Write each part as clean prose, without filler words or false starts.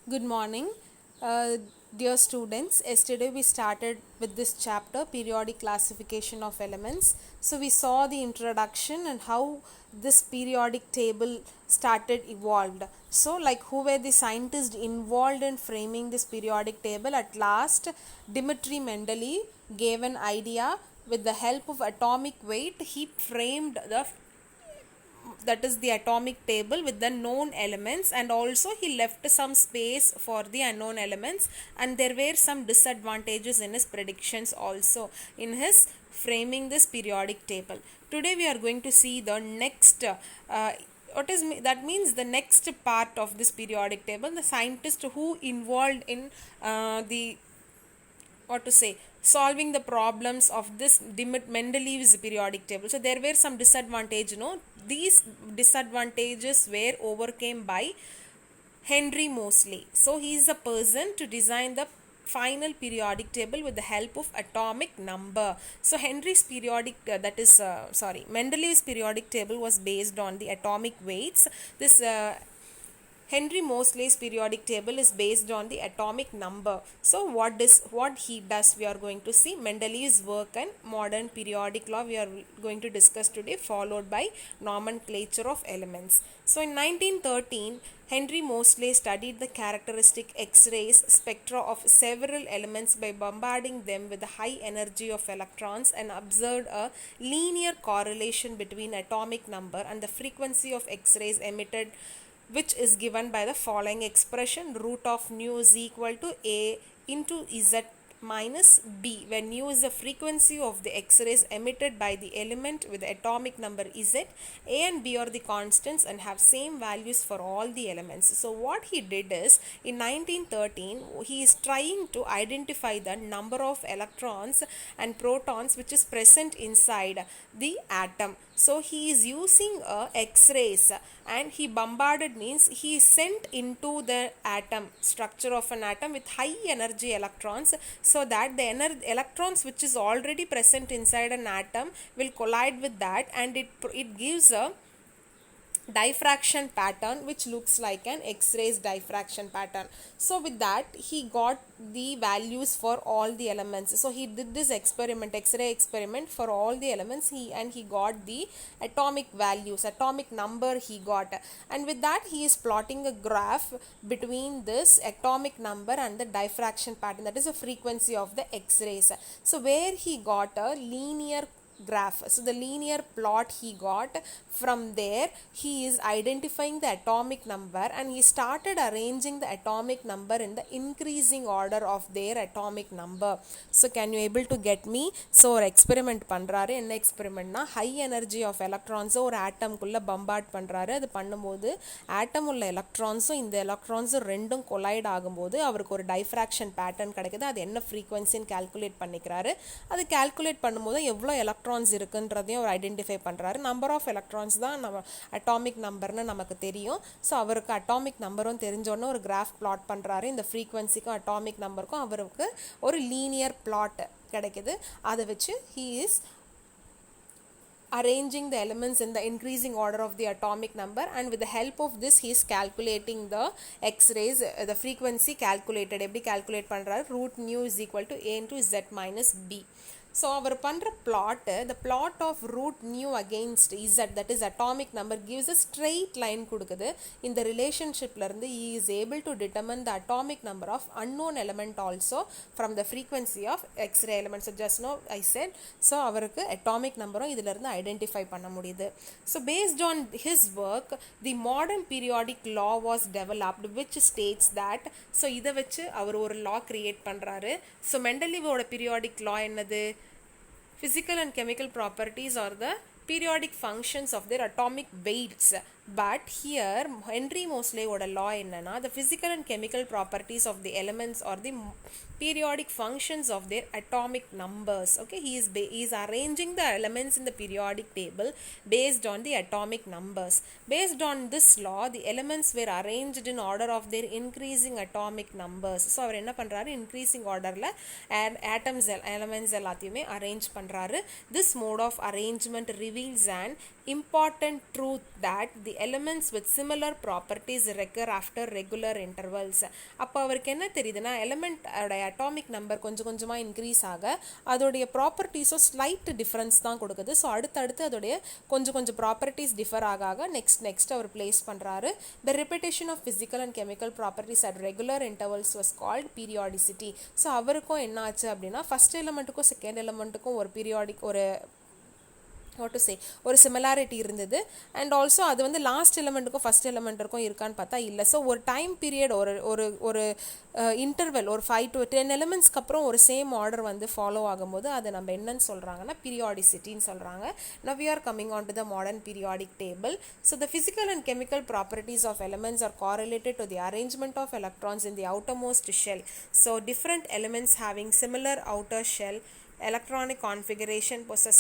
Good morning, dear students. Yesterday we started with this chapter, periodic classification of elements. So we saw the introduction and how this periodic table started evolved. So like who were the scientists involved in framing this periodic table? At last, Dmitry Mendeleev gave an idea with the help of atomic weight. He framed the that is the atomic table with the known elements, and also he left some space for the unknown elements, and there were some disadvantages in his predictions also in his framing this periodic table. Today we are going to see the next that means the next part of this periodic table, the scientist who involved in the what to say solving the problems of this Mendeleev's periodic table. So there were some disadvantages. These disadvantages were overcame by Henry Moseley. So he is the person to design the final periodic table with the help of atomic number. So Mendeleev's periodic table was based on the atomic weights. This Henry Moseley's periodic table is based on the atomic number. So what he does we are going to see. Mendeleev's work and modern periodic law we are going to discuss today, followed by nomenclature of elements. So in 1913, Henry Moseley studied the characteristic X-rays spectra of several elements by bombarding them with the high energy of electrons, and observed a linear correlation between atomic number and the frequency of X-rays emitted, which is given by the following expression: root of nu is equal to A into Z minus B, where nu is the frequency of the X-rays emitted by the element with the atomic number Z. A and B are the constants and have same values for all the elements. So what he did is, in 1913, he is trying to identify the number of electrons and protons which is present inside the atom. So he is using X-rays, and he bombarded means he sent into the atom structure of an atom with high energy electrons, so that the electrons which is already present inside an atom will collide with that, and it gives a diffraction pattern which looks like an X-rays diffraction pattern. So with that he got the values for all the elements. So he did this experiment, X-ray experiment, for all the elements. He got the atomic values, atomic number he got, and with that he is plotting a graph between this atomic number and the diffraction pattern, that is the frequency of the X-rays. So where he got a linear graph, so the linear plot he got, from there he is identifying the atomic number, and he started arranging the atomic number in the increasing order of their atomic number. So can you able to get me? So ஒரு experiment பண்றாரு. என்ன எக்ஸ்பெரிமெண்ட்னா, high energy of எலக்ட்ரான்ஸை ஒரு ஆட்டம்குள்ளே bombard பண்ணுறாரு. அது பண்ணும்போது ஆட்டம் உள்ள எலக்ட்ரான்ஸும் இந்த எலக்ட்ரான்ஸும் ரெண்டும் கொலைட் ஆகும்போது அவருக்கு ஒரு டைஃப்ராக்ஷன் பேட்டர்ன் கிடைக்குது. அது என்ன ஃப்ரீக்வன்சின்னு கால்குலேட் பண்ணிக்கிறாரு. அது கால்குலேட் பண்ணும்போது எவ்வளோ எலக்ட்ரான்ஸ் இருக்குன்றதையும் அவர் ஐடென்டிஃபை பண்ணுறாரு. நம்பர் ஆஃப் எலக்ட்ரான்ஸ் தான் நம்ம அட்டாமிக் நம்பர்னு நமக்கு தெரியும். ஸோ அவருக்கு அட்டாமிக் நம்பரும் தெரிஞ்சோடனே ஒரு கிராஃப் பிளாட் பண்ணுறாரு. இந்த ஃப்ரீக்வன்சிக்கும் அட்டாமிக் நம்பருக்கும் அவருக்கு ஒரு லீனியர் பிளாட் கிடைக்குது. அதை வச்சு he is arranging the elements in the increasing order of the atomic number, and with the help of this he is calculating the X-rays, the frequency calculated. எப்படி calculate பண்றாரு? root nu is equal to A into Z minus B. So அவர் பண்ற plot, the plot of root nu against Z, that is atomic number, gives a straight line கொடுக்குது. இந்த ரிலேஷன்ஷிப்ல இருந்து he is able to determine the atomic number of unknown element also from the frequency of X-ray element. So just now I said, so அவருக்கு atomic numberம் இதுல இருந்து identify பண்ண முடியுது. So based on his work, the modern periodic law was developed, which states that, so இதை வச்சு அவர் ஒரு law create பண்றாரு. So மெண்டலீவோட periodic law என்னது? Physical and chemical properties are the periodic functions of their atomic weights. But here Henry Moseley oda law என்னன்னா, the physical and chemical properties of the elements are the periodic functions of their atomic numbers. Okay, he is arranging the elements in the periodic table based on the atomic numbers. Based on this law, the elements were arranged in order of their increasing atomic numbers. So அவர் என்ன பண்றாரு? increasing orderல atoms elements எல்லாத்தையுமே arrange பண்றாரு. This mode of arrangement reveals an important truth, that the elements with similar properties recur after regular intervals. அப்போ அவருக்கு என்ன தெரியுதுன்னா element atomic number கொஞ்சம் கொஞ்சமாக இன்க்ரீஸ் ஆக அதோடைய ப்ராப்பர்ட்டிஸும் ஸ்லைட் டிஃப்ரென்ஸ் தான் கொடுக்குது. ஸோ அடுத்தடுத்து அதோடைய கொஞ்சம் ப்ராப்பர்ட்டிஸ் டிஃபர் ஆக நெக்ஸ்ட் அவர் பிளேஸ் பண்ணுறாரு. The repetition of physical and chemical properties at regular intervals was called periodicity. So அவருக்கும் என்ன ஆச்சு அப்படின்னா ஃபர்ஸ்ட் எலிமெண்ட்டுக்கும் செகண்ட் எலிமெண்ட்டுக்கும் ஒரு பீரியாடிக் ஒரு what to say ஒரு சிமிலாரிட்டி இருந்தது. அண்ட் ஆல்சோ அது வந்து லாஸ்ட் எலிமெண்ட்டுக்கும் ஃபர்ஸ்ட் எலிமெண்ட்டுக்கும் இருக்கான்னு பார்த்தா இல்லை. ஸோ ஒரு டைம் பீரியட் ஒரு இன்டர்வெல் ஒரு 5 to 10 எலிமெண்ட்ஸ்க்கு அப்புறம் ஒரு சேம் ஆர்டர் வந்து ஃபாலோ ஆகும்போது அதை நம்ம என்னன்னு சொல்கிறாங்கன்னா பீரியாடிசிட்டின்னு சொல்கிறாங்க. Now we are coming on to the modern periodic table. So the physical and chemical properties of elements are correlated to the arrangement of electrons in the outermost shell. So different elements having similar outer shell electronic configuration possess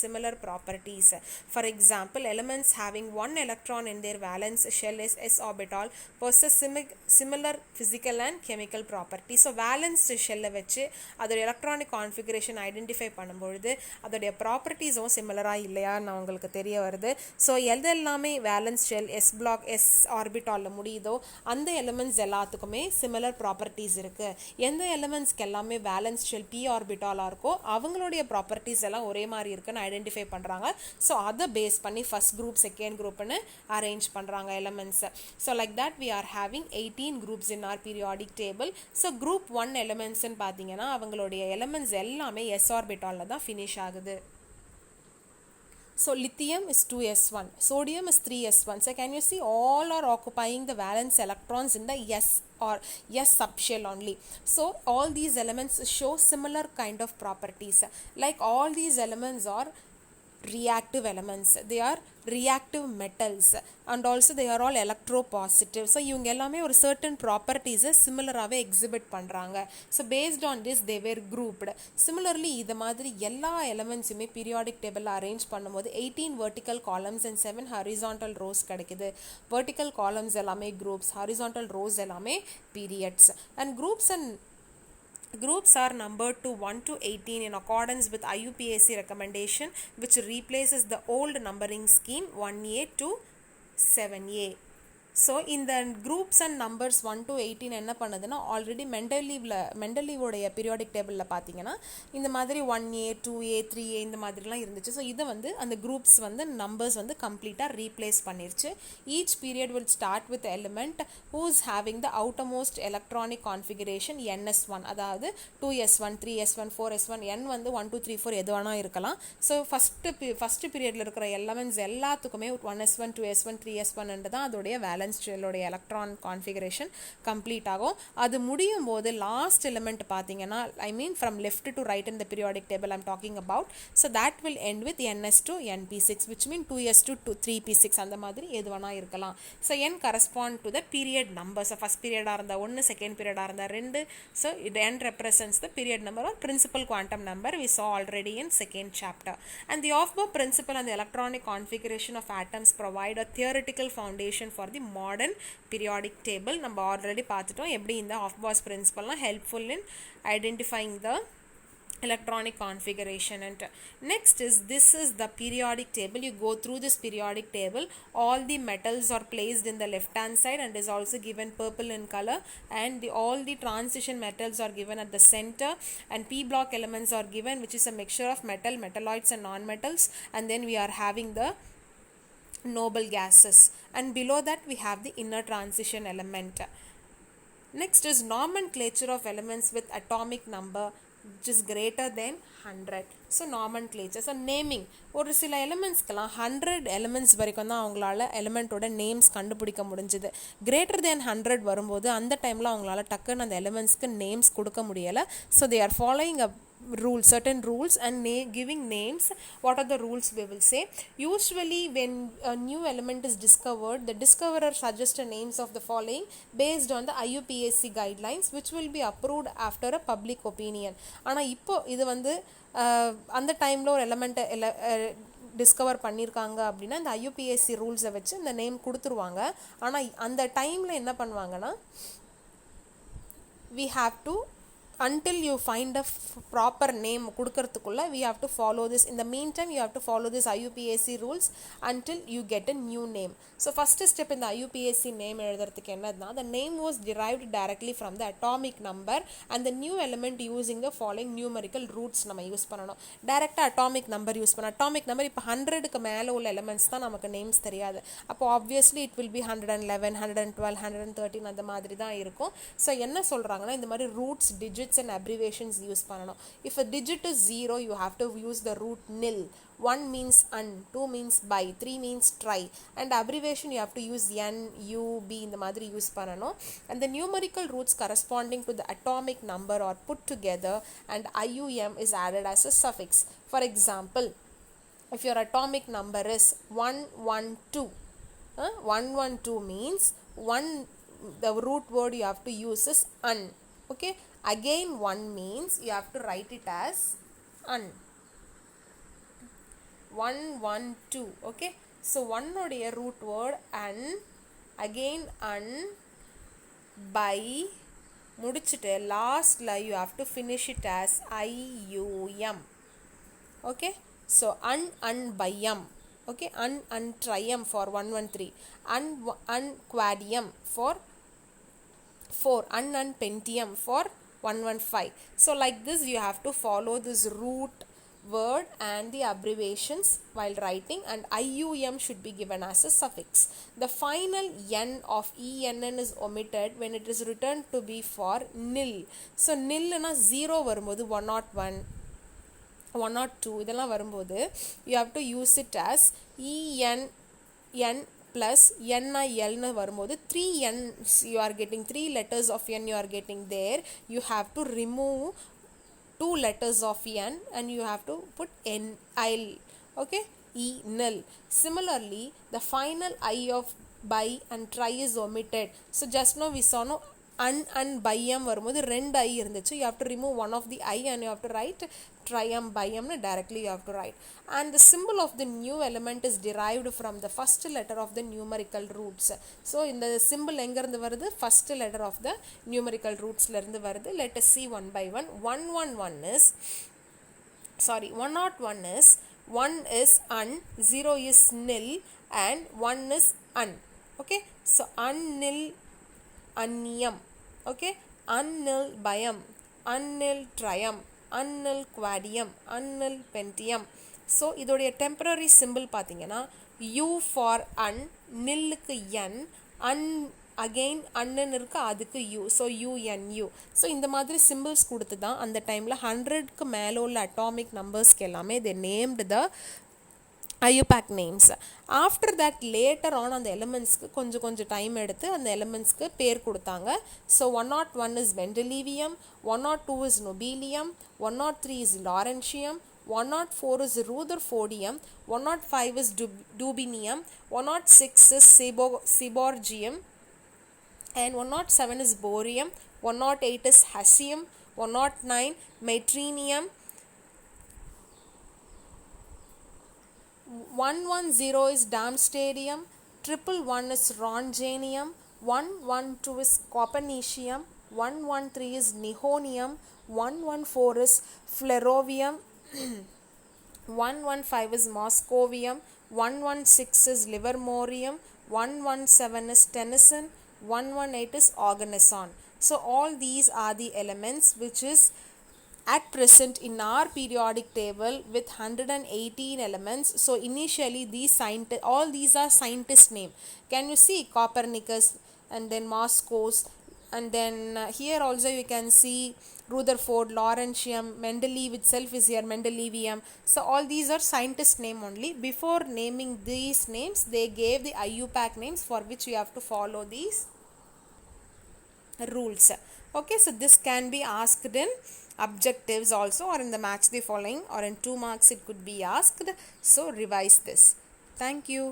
similar properties. For example, elements having one electron in their valence shell is s orbital possess similar physical and chemical properties. So valence shell வச்சு அதோட electronic configuration identify பண்ணும்பொழுது அதோடைய ப்ராப்பர்ட்டிஸும் சிமிலராக இல்லையான்னு உங்களுக்கு தெரிய வருது. So எதெல்லாமே valence shell s block s ஆர்பிட்டாலில் முடியுதோ அந்த எலிமெண்ட்ஸ் எல்லாத்துக்குமே சிமிலர் ப்ராப்பர்ட்டிஸ் இருக்குது. எந்த எலிமெண்ட்ஸ்க்கு எல்லாமே வேலன்ஸ் ஷெல் p ஆர்பிட்டாலாக இருக்கோ அவங்களுடைய ப்ராப்பர்ட்டிஸ் எல்லாம் ஒரே மாதிரி இருக்குன்னு ஐடென்டிஃபை பண்ணுறாங்க. ஸோ அதை பேஸ் பண்ணி ஃபர்ஸ்ட் குரூப் செகண்ட் குரூப்னு அரேஞ்ச் பண்ணுறாங்க எலிமெண்ட்ஸை. So like that we are having 18 groups in our periodic table. So group 1 எலிமெண்ட்ஸ்ன்னு பார்த்தீங்கன்னா அவங்களுடைய எலிமெண்ட்ஸ் எல்லாமே s ஆர்பிட்டாலில் தான் ஃபினிஷ் ஆகுது. So lithium is 2s1, sodium is 3s1. So can you see all are occupying the valence electrons in the s or s subshell only. So all these elements show similar kind of properties. Like all these elements are reactive elements, they are reactive metals and also they are all electropositive. So இவங்க எல்லாமே ஒரு certain properties similarly exhibit பண்றாங்க. So based on this they were grouped. Similarly இது மாதிரி எல்லா elementsமே periodic table arrange பண்ணும்போது 18 vertical columns and 7 horizontal rows கிடைக்குது. Vertical columns எல்லாமே groups, horizontal rows எல்லாமே periods. And groups are numbered to 1 to 18 in accordance with IUPAC recommendation, which replaces the old numbering scheme 1A to 7A. So இந்த groups and numbers 1 to 18 என்ன பண்ணுதுன்னா already மெண்டலீவோடைய periodic டேபிளில் பார்த்தீங்கன்னா இந்த மாதிரி 1A 2A 3A இந்த மாதிரிலாம் இருந்துச்சு. ஸோ இதை வந்து அந்த குரூப்ஸ் வந்து நம்பர்ஸ் வந்து கம்ப்ளீட்டாக ரீப்ளேஸ் பண்ணிருச்சு. Each period will start with element who is having the outermost electronic configuration NS1, அதாவது 2s1 3s1 4s1 n வந்து 1 2 3 4 எது வேணால் இருக்கலாம். ஸோ ஃபஸ்ட்டு பீரியடில் இருக்கிற எலமெண்ட்ஸ் எல்லாத்துக்குமே 1s1 2s1 3s1 தான் அதோடைய வேலன்ஸ் ஷெல்லோடைய எலக்ட்ரான் கான்ஃபிகரேஷன் கம்ப்ளீட் ஆகும். அது முடியும் போது லாஸ்ட் எலிமெண்ட் பார்த்தீங்கன்னா I mean from left to right in the periodic table I'm talking about. So that will end with ns to np6 which mean 2s to 3p6 அந்த மாதிரி எது வேணால் இருக்கலாம். So n correspond to the period number. So first பீரியடாக இருந்தால் 1, second பீரியடாக இருந்தால் 2. So n represents the period number or principal quantum number we saw already in second chapter. And the Aufbau principle and the electronic configuration of atoms provide a theoretical foundation for the modern periodic table. நம்ம already பார்த்துட்டோம் எப்படி இந்த Aufbau's principle helpful in identifying the electronic configuration. And next is this is the periodic table. You go through this periodic table, all the metals are placed in the left hand side and is also given purple in color, and all the transition metals are given at the center, and p block elements are given, which is a mixture of metalloids and non-metals, and then we are having the noble gases, and below that we have the inner transition element. Next is nomenclature of elements with atomic number which is greater than 100. So nomenclature, so naming, ஒரு சில எலிமெண்ட்ஸ்க்கெல்லாம் 100 elements வரைக்கும் தான் அவங்களால எலிமெண்ட்டோட names கண்டுபிடிக்க முடிஞ்சுது. Greater than 100 வரும்போது அந்த டைமில் அவங்களால டக்குன்னு அந்த எலிமெண்ட்ஸ்க்கு நேம்ஸ் கொடுக்க முடியலை. So they are following a certain rules and giving names. What are the rules we will say? Usually when a new element is discovered, the discoverer suggests the names of the following based on the IUPAC guidelines, which will be approved after a public opinion. ஆனால் இப்போ இது வந்து அந்த டைமில் ஒரு எலிமெண்ட்டை discover பண்ணியிருக்காங்க அப்படின்னா இந்த IUPAC ரூல்ஸை வச்சு இந்த நேம் கொடுத்துருவாங்க. ஆனால் அந்த டைமில் என்ன பண்ணுவாங்கன்னா we have to until you find a proper name kudukkradhukulla we have to follow this. In the meantime you have to follow this IUPAC rules until you get a new name. So first step in the IUPAC name எழுதுறதுக்கு என்னன்னா, the name was derived directly from the atomic number and the new element using the following numerical roots நம்ம use பண்ணணும். டைரக்டா atomic number use பண்ண, atomic number இப்போ 100க்கு மேலே உள்ள எலிமெண்ட்ஸ் தான் நமக்கு நேம்ஸ் தெரியாது. அப்போ ஆப்வியஸ்லி இட் வில் பி 111 112 113 அந்த மாதிரி தான் இருக்கும். ஸோ என்ன சொல்கிறாங்கன்னா, இந்த மாதிரி roots digits and abbreviations use பண்ணணும். If a digit is 0 you have to use the root nil. 1 means un, 2 means by, 3 means try, and abbreviation you have to use n, u, b இந்த மாதிரி use பண்ணணும். And the numerical roots corresponding to the atomic number are put together and IUM is added as a suffix. For example, if your atomic number is 112, 112 means 1, the root word you have to use is un. Okay, again 1 means you have to write it as un. 112. Okay, so 1 உடைய root word un, again un, by முடிச்சிட்டு லாஸ்ட்ல you have to finish it as IUM. Okay, so un bayam. Okay, un trium for 113, un quadium for 4, un pentium for 115. So like this you have to follow this root word and the abbreviations while writing, and IUM should be given as a suffix. The final n of ENN is omitted when it is returned to be for nil. So nil na 0 வரும்போது 101 102 இதெல்லாம் வரும்போது you have to use it as ENN plus NIL னு வரும்போது 3 N's you are getting, 3 letters of N you are getting there. You have to remove 2 letters of N and you have to put NIL. Okay, E nil. Similarly, the final I of by and try is omitted. So just now we saw no un byam வரும்போது 2 I இருந்துச்சு. You have to remove one of the I and you have to write trium byam directly you have to write. And the symbol of the new element is derived from the first letter of the numerical roots. So in the symbol எங்க இருந்து வருது, first letter of the numerical roots ல இருந்து வருது. Let us see one by one. 101 is 1 is un, 0 is nil and 1 is un. Okay, so un nil anniyam. Okay, un nil bayam, un nil trium, un nil quadium, un nil pentium. So இதோடைய temporary symbol பார்த்தீங்கன்னா u for un, nil க்கு n, un again அண்ணன் இருக்கு அதுக்கு u, so UNU. So இந்த மாதிரி symbols கொடுத்து தான் அந்த டைமில் 100க்கு மேலே உள்ள அட்டாமிக் நம்பர்ஸ்க்கு எல்லாமே they named the IUPAC names. After that later on அந்த எலிமெண்ட்ஸ்க்கு கொஞ்சம் டைம் எடுத்து அந்த எலிமெண்ட்ஸ்க்கு பேர் கொடுத்தாங்க. So 101 is Mendelevium, 102 is Nobelium, 103 is Laurentium, 104 is Rutherfordium, 105 is Dubinium, 106 is Seborgium, and 107 is Borium, 108 is Hassium, 109 Metrinium, 110 is Darmstadtium, 111 is Röntgenium, 112 is Copernicium, 113 is Nihonium, 114 is Flerovium, 115 is Moscovium, 116 is Livermorium, 117 is Tennyson, 118 is Organeson. So all these are the elements which is at present in our periodic table with 118 elements. So initially all these are scientist name. Can you see Copernicus and then Moscow's, and then here also you can see Rutherford, Laurentium, Mendeleev itself is here, Mendelevium. So all these are scientist name only. Before naming these names they gave the IUPAC names for which you have to follow these rules. Okay, so this can be asked in objectives also, or in the match the following, or in 2 marks it could be asked. So revise this. Thank you.